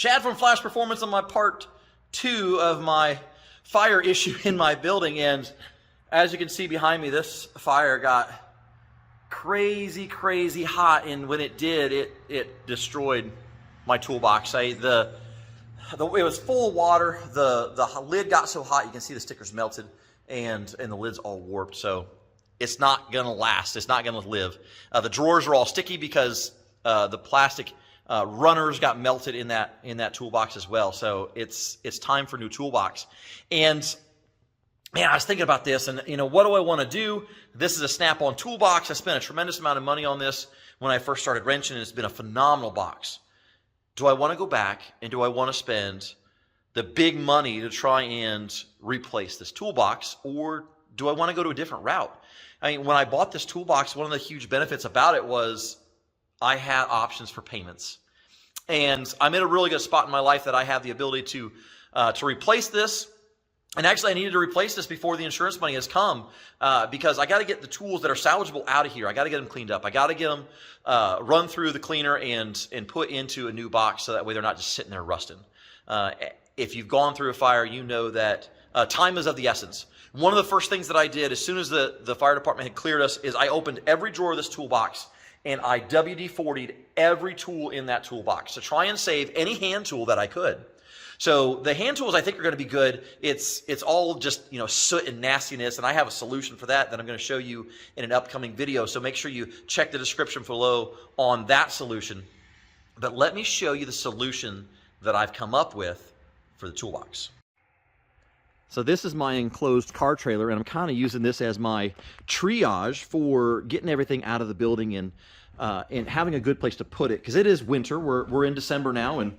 Chad from Flash Performance on my part 2 of my fire issue in my building. And as you can see behind me, this fire got crazy hot. And when it did, it destroyed my toolbox. It was full of water. The lid got so hot, you can see the stickers melted and the lid's all warped. So it's not going to last. It's not going to live. The drawers are all sticky because the plastic runners got melted in that toolbox as well. So it's time for a new toolbox. And man, I was thinking about this, and what do I want to do? This is a Snap-on toolbox. I spent a tremendous amount of money on this when I first started wrenching, and it's been a phenomenal box. Do I want to go back, and do I want to spend the big money to try and replace this toolbox, or do I want to go to a different route? I mean, when I bought this toolbox, one of the huge benefits about it was I had options for payments. And I'm in a really good spot in my life that I have the ability to replace this. And actually, I needed to replace this before the insurance money has come because I got to get the tools that are salvageable out of here. I got to get them cleaned up. I got to get them run through the cleaner and put into a new box so that way they're not just sitting there rusting. If you've gone through a fire, you know that time is of the essence. One of the first things that I did as soon as the fire department had cleared us is I opened every drawer of this toolbox and I WD-40'd every tool in that toolbox to try and save any hand tool that I could. So the hand tools I think are going to be good. It's all just soot and nastiness, and I have a solution for that I'm going to show you in an upcoming video. So make sure you check the description below on that solution. But let me show you the solution that I've come up with for the toolbox. So this is my enclosed car trailer, and I'm kind of using this as my triage for getting everything out of the building and having a good place to put it, because it is winter. We're in December now, and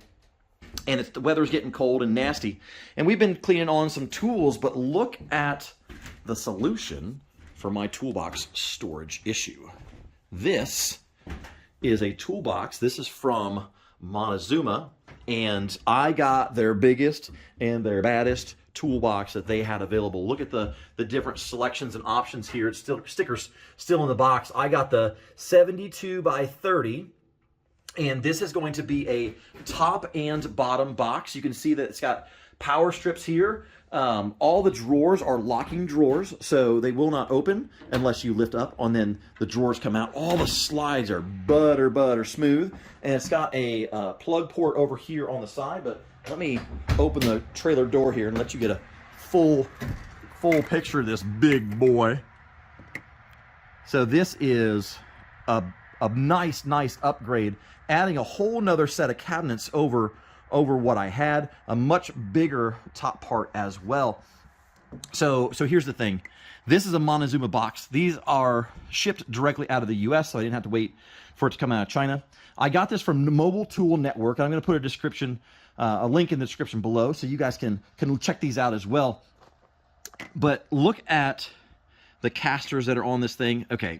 the weather's getting cold and nasty. And we've been cleaning on some tools, but look at the solution for my toolbox storage issue. This is a toolbox. This is from Montezuma, and I got their biggest and their baddest toolbox that they had available. Look at the different selections and options here. It's still stickers still in the box. I got the 72 by 30. And this is going to be a top and bottom box. You can see that it's got power strips here. All the drawers are locking drawers, so they will not open unless you lift up, and then the drawers come out. All the slides are butter smooth. And it's got a plug port over here on the side, but let me open the trailer door here and let you get a full picture of this big boy. So this is a nice upgrade, adding a whole nother set of cabinets over what I had, a much bigger top part as well. So here's the thing. This is a Montezuma box. These are shipped directly out of the US, so I didn't have to wait for it to come out of China. I got this from Mobile Tool Network. I'm going to put a link in the description below so you guys can check these out as well. But look at the casters that are on this thing. Okay,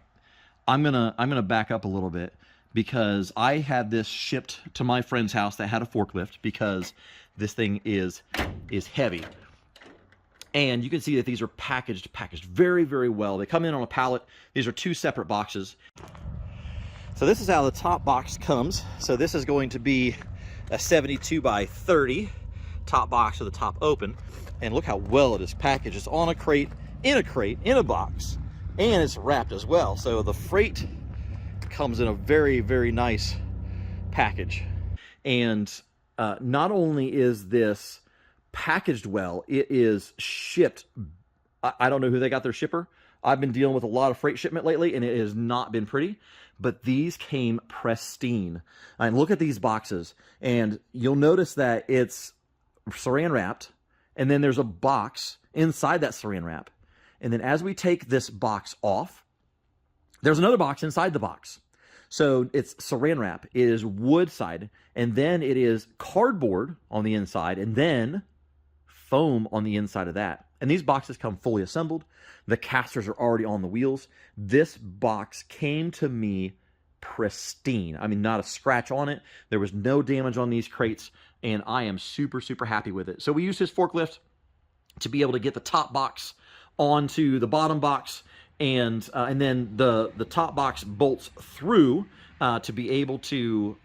I'm gonna back up a little bit because I had this shipped to my friend's house that had a forklift because this thing is heavy. And you can see that these are packaged very well. They come in on a pallet. These are 2 separate boxes. So this is how the top box comes. So this is going to be a 72 by 30 top box with the top open. And look how well it is packaged. It's on a crate, in a box. And it's wrapped as well. So the freight comes in a very nice package. And not only is this packaged well, it is shipped. I don't know who they got their shipper. I've been dealing with a lot of freight shipment lately, and it has not been pretty. But these came pristine. And look at these boxes. And you'll notice that it's saran wrapped. And then there's a box inside that saran wrap. And then as we take this box off, there's another box inside the box. So it's saran wrap. It is wood side. And then it is cardboard on the inside. And then foam on the inside of that. And these boxes come fully assembled. The casters are already on the wheels. This box came to me pristine. I mean, not a scratch on it. There was no damage on these crates. And I am super happy with it. So we used his forklift to be able to get the top box onto the bottom box, and then the top box bolts through to be able to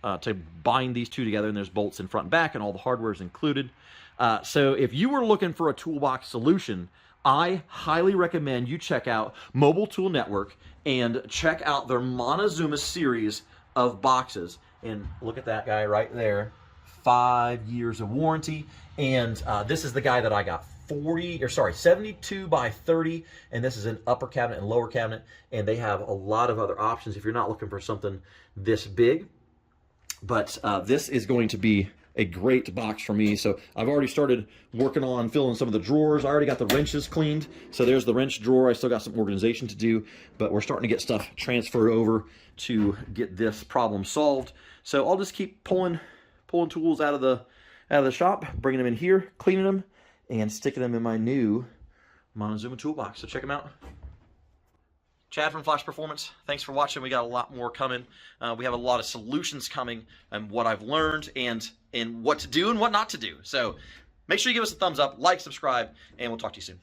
bind these two together, and there's bolts in front and back, and all the hardware is included. So if you were looking for a toolbox solution, I highly recommend you check out Mobile Tool Network and check out their Montezuma series of boxes. And look at that guy right there, 5 years of warranty. And this is the guy that I got, 72 by 30, and this is an upper cabinet and lower cabinet, and they have a lot of other options if you're not looking for something this big. But this is going to be a great box for me. So I've already started working on filling some of the drawers. I already got the wrenches cleaned. So there's the wrench drawer. I still got some organization to do, but we're starting to get stuff transferred over to get this problem solved. So I'll just keep pulling tools out of the shop, bringing them in here, cleaning them, and sticking them in my new Montezuma toolbox. So check them out. Chad from Flash Performance, thanks for watching. We got a lot more coming. We have a lot of solutions coming, and what I've learned, and what to do and what not to do. So make sure you give us a thumbs up, like, subscribe, and we'll talk to you soon.